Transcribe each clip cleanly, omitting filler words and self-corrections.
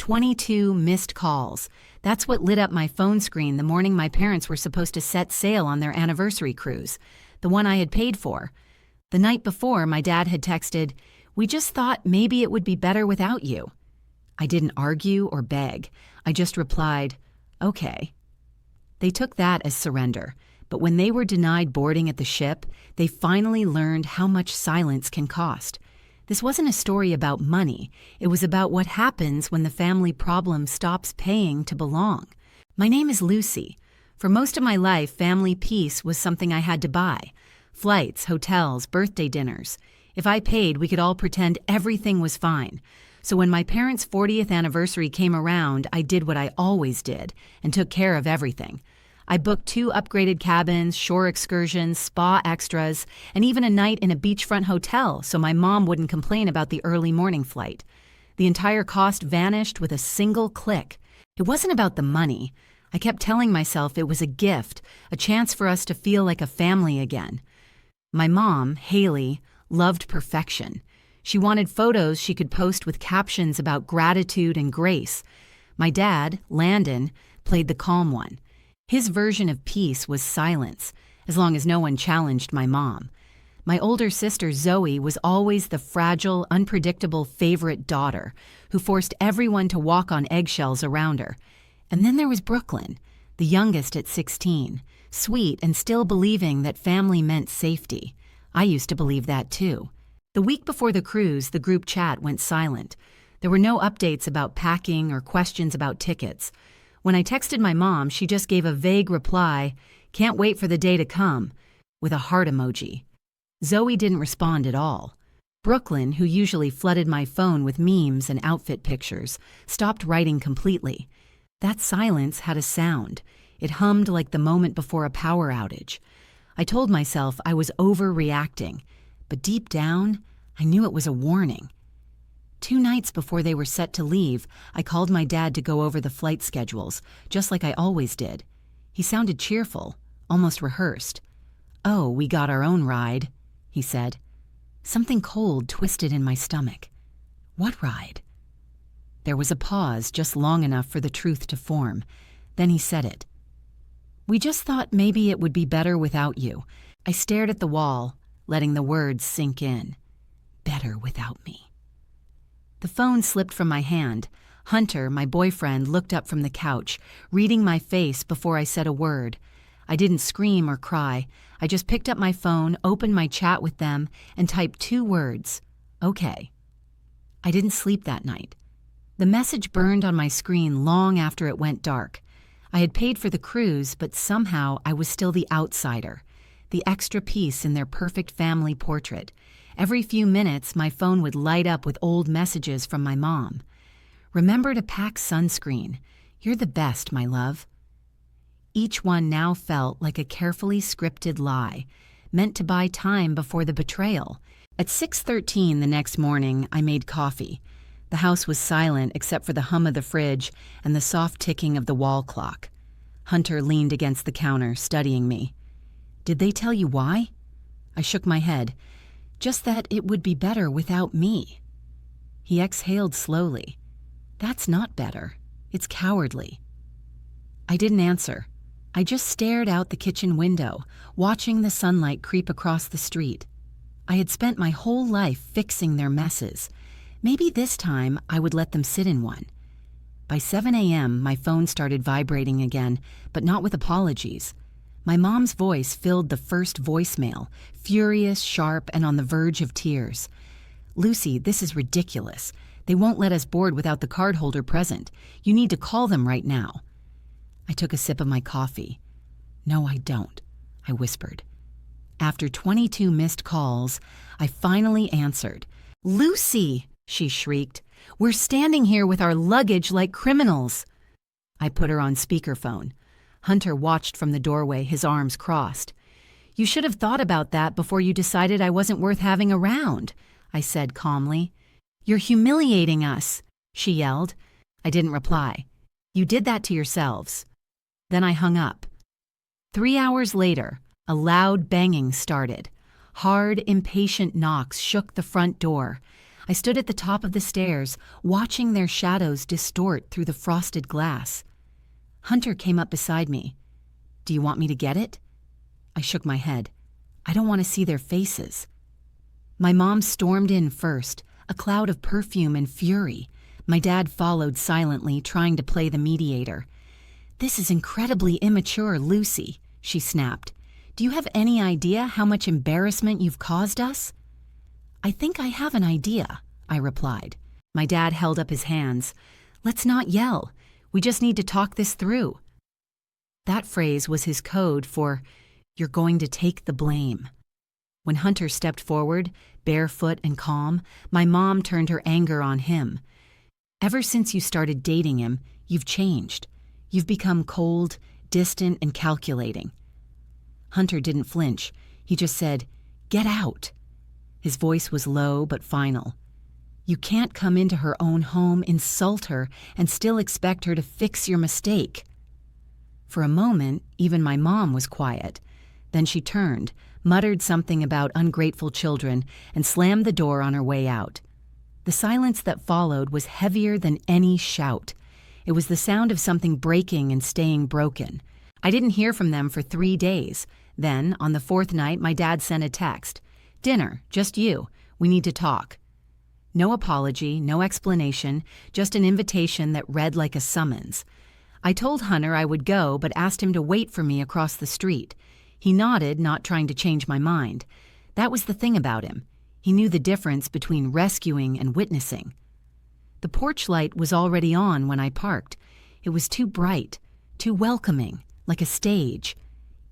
22 missed calls. That's what lit up my phone screen the morning my parents were supposed to set sail on their anniversary cruise, the one I had paid for. The night before, my dad had texted, "We just thought maybe it would be better without you." I didn't argue or beg. I just replied, "Okay." They took that as surrender, but when they were denied boarding at the ship, they finally learned how much silence can cost. This wasn't a story about money. It was about what happens when the family problem stops paying to belong. My name is Lucy. For most of my life, family peace was something I had to buy. Flights, hotels, birthday dinners. If I paid, we could all pretend everything was fine. So when my parents' 40th anniversary came around, I did what I always did and took care of everything. I booked 2 upgraded cabins, shore excursions, spa extras, and even a night in a beachfront hotel so my mom wouldn't complain about the early morning flight. The entire cost vanished with a single click. It wasn't about the money. I kept telling myself it was a gift, a chance for us to feel like a family again. My mom, Haley, loved perfection. She wanted photos she could post with captions about gratitude and grace. My dad, Landon, played the calm one. His version of peace was silence, as long as no one challenged my mom. My older sister, Zoe, was always the fragile, unpredictable favorite daughter who forced everyone to walk on eggshells around her. And then there was Brooklyn, the youngest at 16, sweet and still believing that family meant safety. I used to believe that too. The week before the cruise, the group chat went silent. There were no updates about packing or questions about tickets. When I texted my mom, she just gave a vague reply, "Can't wait for the day to come," with a heart emoji. Zoe didn't respond at all. Brooklyn, who usually flooded my phone with memes and outfit pictures, stopped writing completely. That silence had a sound. It hummed like the moment before a power outage. I told myself I was overreacting, but deep down, I knew it was a warning. 2 nights before they were set to leave, I called my dad to go over the flight schedules, just like I always did. He sounded cheerful, almost rehearsed. "Oh, we got our own ride," he said. Something cold twisted in my stomach. What ride? There was a pause just long enough for the truth to form. Then he said it. "We just thought maybe it would be better without you." I stared at the wall, letting the words sink in. Better without me. The phone slipped from my hand. Hunter, my boyfriend, looked up from the couch, reading my face before I said a word. I didn't scream or cry. I just picked up my phone, opened my chat with them, and typed 2 words, "Okay." I didn't sleep that night. The message burned on my screen long after it went dark. I had paid for the cruise, but somehow I was still the outsider, the extra piece in their perfect family portrait. Every few minutes, my phone would light up with old messages from my mom. "Remember to pack sunscreen. You're the best, my love." Each one now felt like a carefully scripted lie, meant to buy time before the betrayal. At 6:13 the next morning, I made coffee. The house was silent except for the hum of the fridge and the soft ticking of the wall clock. Hunter leaned against the counter, studying me. "Did they tell you why?" I shook my head. "Just that it would be better without me." He exhaled slowly. "That's not better. It's cowardly." I didn't answer. I just stared out the kitchen window, watching the sunlight creep across the street. I had spent my whole life fixing their messes. Maybe this time I would let them sit in one. By 7 a.m., my phone started vibrating again, but not with apologies. My mom's voice filled the first voicemail, furious, sharp, and on the verge of tears. "Lucy, this is ridiculous. They won't let us board without the cardholder present. You need to call them right now." I took a sip of my coffee. "No, I don't," I whispered. After 22 missed calls, I finally answered. "Lucy!" she shrieked. "We're standing here with our luggage like criminals." I put her on speakerphone. Hunter watched from the doorway, his arms crossed. "You should have thought about that before you decided I wasn't worth having around," I said calmly. "You're humiliating us," she yelled. I didn't reply. "You did that to yourselves." Then I hung up. 3 hours later, a loud banging started. Hard, impatient knocks shook the front door. I stood at the top of the stairs, watching their shadows distort through the frosted glass. Hunter came up beside me. "Do you want me to get it?" I shook my head. "I don't want to see their faces." My mom stormed in first, a cloud of perfume and fury. My dad followed silently, trying to play the mediator. "This is incredibly immature, Lucy," she snapped. "Do you have any idea how much embarrassment you've caused us?" "I think I have an idea," I replied. My dad held up his hands. "Let's not yell. We just need to talk this through." That phrase was his code for, "You're going to take the blame." When Hunter stepped forward, barefoot and calm, my mom turned her anger on him. "Ever since you started dating him, you've changed. You've become cold, distant, and calculating." Hunter didn't flinch. He just said, "Get out." His voice was low but final. "You can't come into her own home, insult her, and still expect her to fix your mistake." For a moment, even my mom was quiet. Then she turned, muttered something about ungrateful children, and slammed the door on her way out. The silence that followed was heavier than any shout. It was the sound of something breaking and staying broken. I didn't hear from them for 3 days. Then, on the 4th night, my dad sent a text. "Dinner, just you. We need to talk." No apology, no explanation, just an invitation that read like a summons. I told Hunter I would go, but asked him to wait for me across the street. He nodded, not trying to change my mind. That was the thing about him. He knew the difference between rescuing and witnessing. The porch light was already on when I parked. It was too bright, too welcoming, like a stage.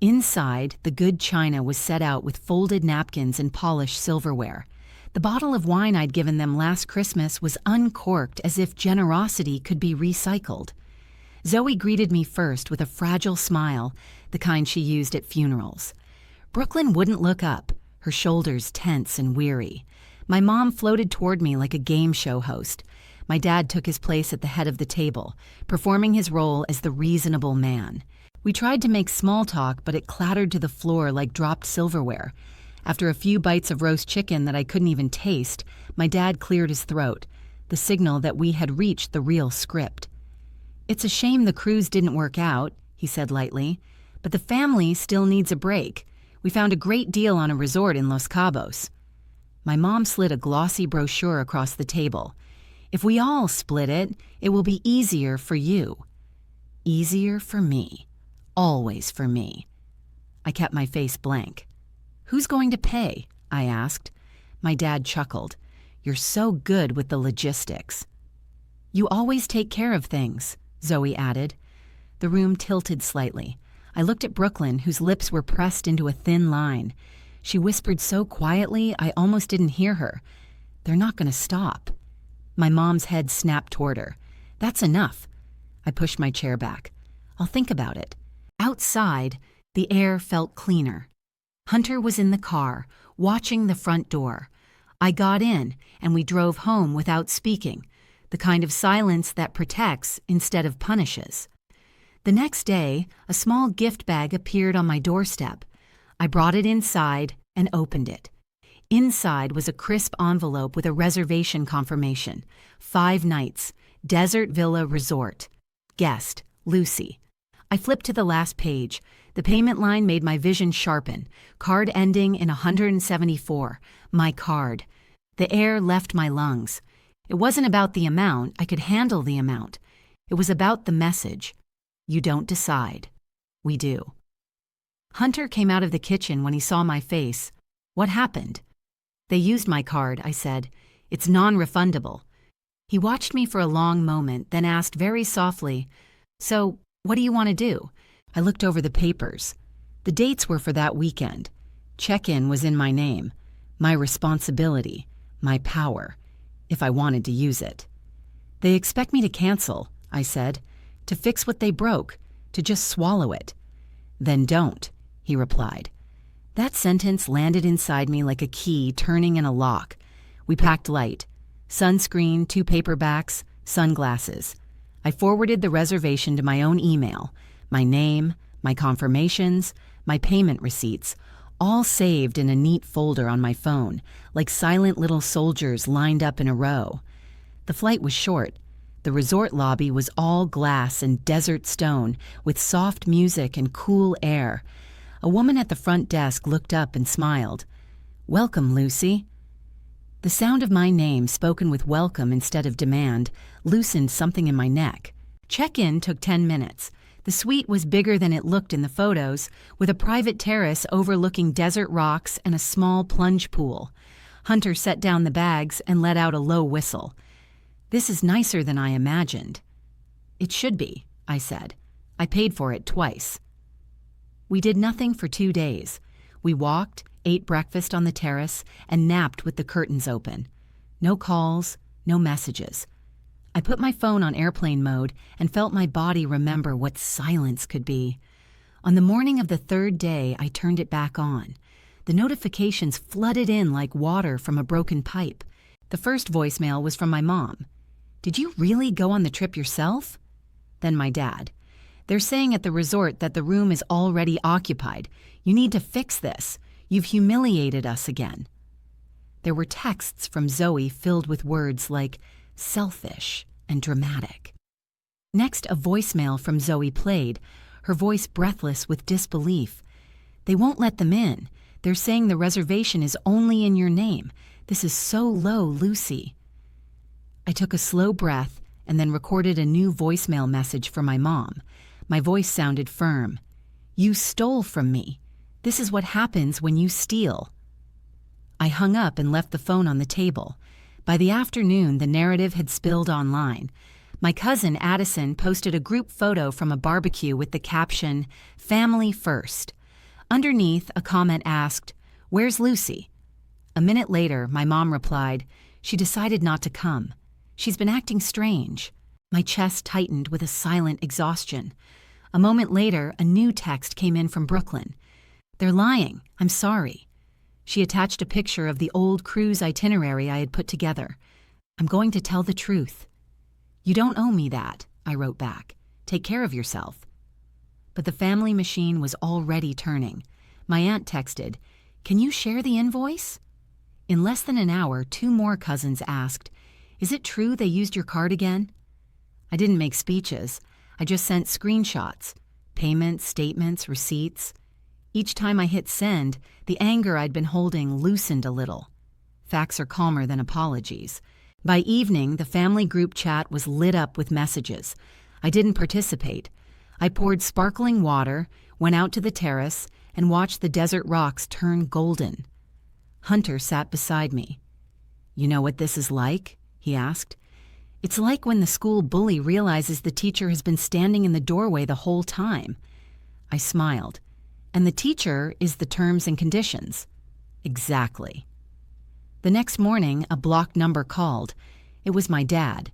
Inside, the good china was set out with folded napkins and polished silverware. The bottle of wine I'd given them last Christmas was uncorked as if generosity could be recycled. Zoe greeted me first with a fragile smile, the kind she used at funerals. Brooklyn wouldn't look up, her shoulders tense and weary. My mom floated toward me like a game show host. My dad took his place at the head of the table, performing his role as the reasonable man. We tried to make small talk, but it clattered to the floor like dropped silverware. After a few bites of roast chicken that I couldn't even taste, my dad cleared his throat, the signal that we had reached the real script. "It's a shame the cruise didn't work out," he said lightly, "but the family still needs a break. We found a great deal on a resort in Los Cabos." My mom slid a glossy brochure across the table. "If we all split it, it will be easier for you." Easier for me. Always for me. I kept my face blank. "Who's going to pay?" I asked. My dad chuckled. "You're so good with the logistics." "You always take care of things," Zoe added. The room tilted slightly. I looked at Brooklyn, whose lips were pressed into a thin line. She whispered so quietly I almost didn't hear her. "They're not going to stop." My mom's head snapped toward her. "That's enough." I pushed my chair back. "I'll think about it." Outside, the air felt cleaner. Hunter was in the car, watching the front door. I got in, and we drove home without speaking, the kind of silence that protects instead of punishes. The next day, a small gift bag appeared on my doorstep. I brought it inside and opened it. Inside was a crisp envelope with a reservation confirmation. 5 nights, Desert Villa Resort. Guest, Lucy. I flipped to the last page. The payment line made my vision sharpen. Card ending in 174. My card. The air left my lungs. It wasn't about the amount. I could handle the amount. It was about the message. You don't decide. We do. Hunter came out of the kitchen when he saw my face. "What happened?" "They used my card," I said. "It's non-refundable." He watched me for a long moment, then asked very softly, "So, what do you want to do?" I looked over the papers. The dates were for that weekend. Check-in was in my name. My responsibility. My power. If I wanted to use it. "They expect me to cancel," I said. "To fix what they broke. To just swallow it." "Then don't," he replied. That sentence landed inside me like a key turning in a lock. We packed light. Sunscreen, 2 paperbacks, sunglasses. I forwarded the reservation to my own email. My name, my confirmations, my payment receipts, all saved in a neat folder on my phone, like silent little soldiers lined up in a row. The flight was short. The resort lobby was all glass and desert stone, with soft music and cool air. A woman at the front desk looked up and smiled. "Welcome, Lucy." The sound of my name, spoken with welcome instead of demand, loosened something in my neck. Check-in took 10 minutes. The suite was bigger than it looked in the photos, with a private terrace overlooking desert rocks and a small plunge pool. Hunter set down the bags and let out a low whistle. "This is nicer than I imagined." "It should be," I said. "I paid for it twice." We did nothing for 2 days. We walked, ate breakfast on the terrace, and napped with the curtains open. No calls, no messages. I put my phone on airplane mode and felt my body remember what silence could be. On the morning of the 3rd day, I turned it back on. The notifications flooded in like water from a broken pipe. The first voicemail was from my mom. "Did you really go on the trip yourself?" Then my dad. "They're saying at the resort that the room is already occupied. You need to fix this. You've humiliated us again." There were texts from Zoe filled with words like selfish and dramatic. Next, a voicemail from Zoe played, her voice breathless with disbelief. "They won't let them in. They're saying the reservation is only in your name. This is so low, Lucy." I took a slow breath and then recorded a new voicemail message for my mom. My voice sounded firm. "You stole from me. This is what happens when you steal." I hung up and left the phone on the table. By the afternoon, the narrative had spilled online. My cousin Addison posted a group photo from a barbecue with the caption, "Family First." Underneath, a comment asked, "Where's Lucy?" A minute later, my mom replied, "She decided not to come. She's been acting strange." My chest tightened with a silent exhaustion. A moment later, a new text came in from Brooklyn. "They're lying. I'm sorry." She attached a picture of the old cruise itinerary I had put together. "I'm going to tell the truth." "You don't owe me that," I wrote back. "Take care of yourself." But the family machine was already turning. My aunt texted, "Can you share the invoice?" In less than an hour, 2 more cousins asked, "Is it true they used your card again?" I didn't make speeches. I just sent screenshots, payments, statements, receipts. Each time I hit send, the anger I'd been holding loosened a little. Facts are calmer than apologies. By evening, the family group chat was lit up with messages. I didn't participate. I poured sparkling water, went out to the terrace, and watched the desert rocks turn golden. Hunter sat beside me. "You know what this is like?" he asked. "It's like when the school bully realizes the teacher has been standing in the doorway the whole time." I smiled. "And the teacher is the terms and conditions." "Exactly." The next morning, a blocked number called. It was my dad.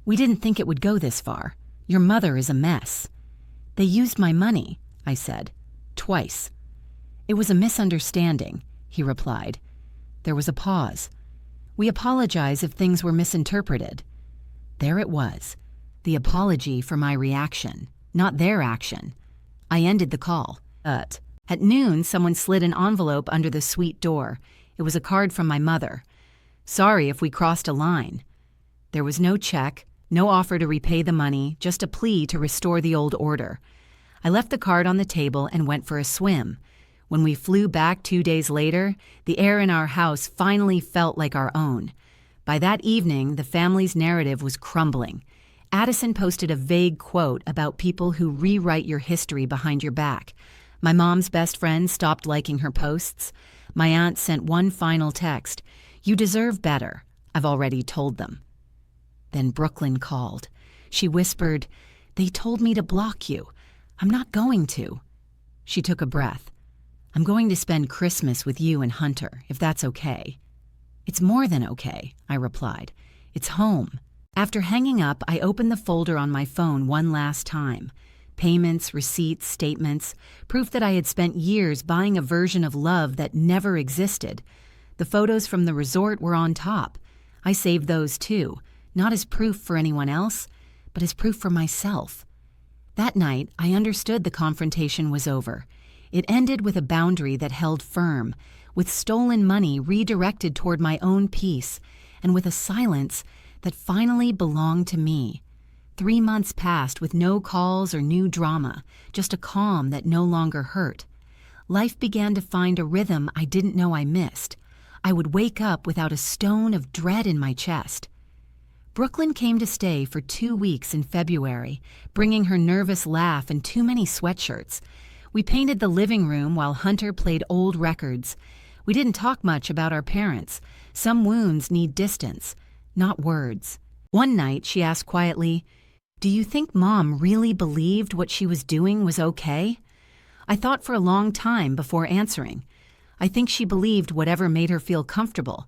"We didn't think it would go this far. Your mother is a mess." "They used my money," I said. "Twice." "It was a misunderstanding," he replied. There was a pause. "We apologize if things were misinterpreted." There it was. The apology for my reaction, not their action. I ended the call. At noon, someone slid an envelope under the suite door. It was a card from my mother. "Sorry if we crossed a line." There was no check, no offer to repay the money, just a plea to restore the old order. I left the card on the table and went for a swim. When we flew back 2 days later, the air in our house finally felt like our own. By that evening, the family's narrative was crumbling. Addison posted a vague quote about people who rewrite your history behind your back. My mom's best friend stopped liking her posts. My aunt sent one final text, "You deserve better. I've already told them." Then Brooklyn called. She whispered, "They told me to block you. I'm not going to." She took a breath. "I'm going to spend Christmas with you and Hunter, if that's okay." "It's more than okay," I replied. "It's home." After hanging up, I opened the folder on my phone one last time. Payments, receipts, statements, proof that I had spent years buying a version of love that never existed. The photos from the resort were on top. I saved those too, not as proof for anyone else, but as proof for myself. That night, I understood the confrontation was over. It ended with a boundary that held firm, with stolen money redirected toward my own peace, and with a silence that finally belonged to me. 3 months passed with no calls or new drama, just a calm that no longer hurt. Life began to find a rhythm I didn't know I missed. I would wake up without a stone of dread in my chest. Brooklyn came to stay for 2 weeks in February, bringing her nervous laugh and too many sweatshirts. We painted the living room while Hunter played old records. We didn't talk much about our parents. Some wounds need distance, not words. One night, she asked quietly, "Do you think Mom really believed what she was doing was okay?" I thought for a long time before answering. I think she believed whatever made her feel comfortable.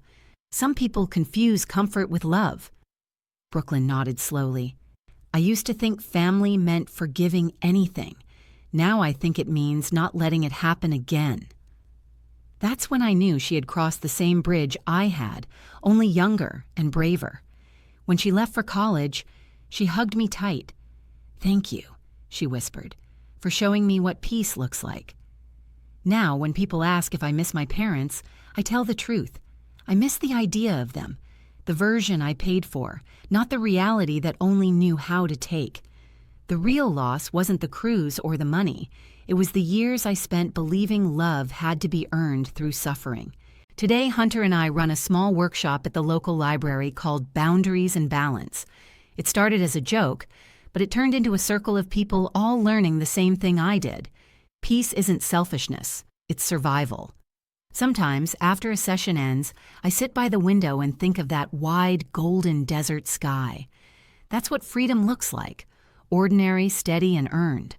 Some people confuse comfort with love. Brooklyn nodded slowly. I used to think family meant forgiving anything. Now I think it means not letting it happen again. That's when I knew she had crossed the same bridge I had, only younger and braver. When she left for college, she hugged me tight. "Thank you," she whispered, "for showing me what peace looks like." Now, when people ask if I miss my parents, I tell the truth. I miss the idea of them, the version I paid for, not the reality that only knew how to take. The real loss wasn't the cruise or the money. It was the years I spent believing love had to be earned through suffering. Today, Hunter and I run a small workshop at the local library called Boundaries and Balance. It started as a joke, but it turned into a circle of people all learning the same thing I did. Peace isn't selfishness, it's survival. Sometimes, after a session ends, I sit by the window and think of that wide, golden desert sky. That's what freedom looks like, ordinary, steady, and earned.